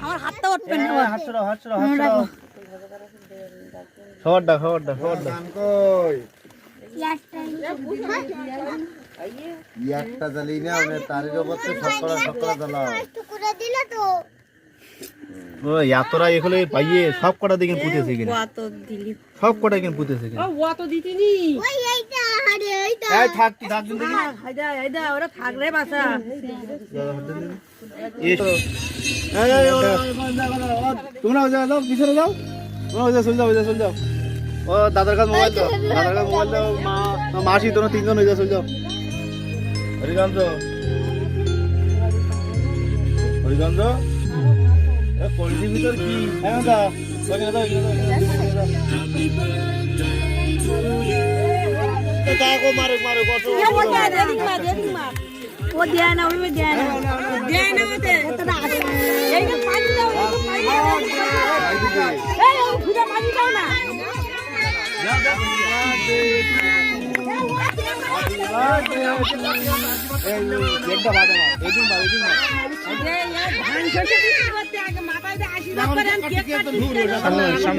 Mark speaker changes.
Speaker 1: আমার হাতটা উঠবে না।
Speaker 2: হাত ছড়াও, হাত ছড়াও, হাত ছড়াও। খবরটা খবরটা খবরটা একটা জ্বালি না তারের উপর সবকড়া সবকড়া জ্বালাও। ও এতরা এগুলো পাইয়ে সব কটা দেখেন পুঁতেছে কিনা, সব কটা কিনা পুঁতেছে কিনা। এই থাক তুই থাক দিন দেখি।
Speaker 1: ওরা থাকলে বাসা
Speaker 2: তোমরা যাও পিছনে যাও, তোমরা চলে যাও, চলে যাও। ও দাদার কাছে মোবাইল দাও, দাদার কাছে মোবাইল দাও। মাসি তোমরা তিনজন হয়ে যাও, চলে যাও। হরিগঞ্জ হরিগঞ্জ কলজির ভিতর কি হ্যাঁ দাও, ওখানে দাও, মারে মারে কত
Speaker 1: ও দেয় না, ওই দেয় না, দেয় না ওতে এই যে পানি দাও, পানি দাও, এই ও খুদা পানি দাও না।
Speaker 2: সামনে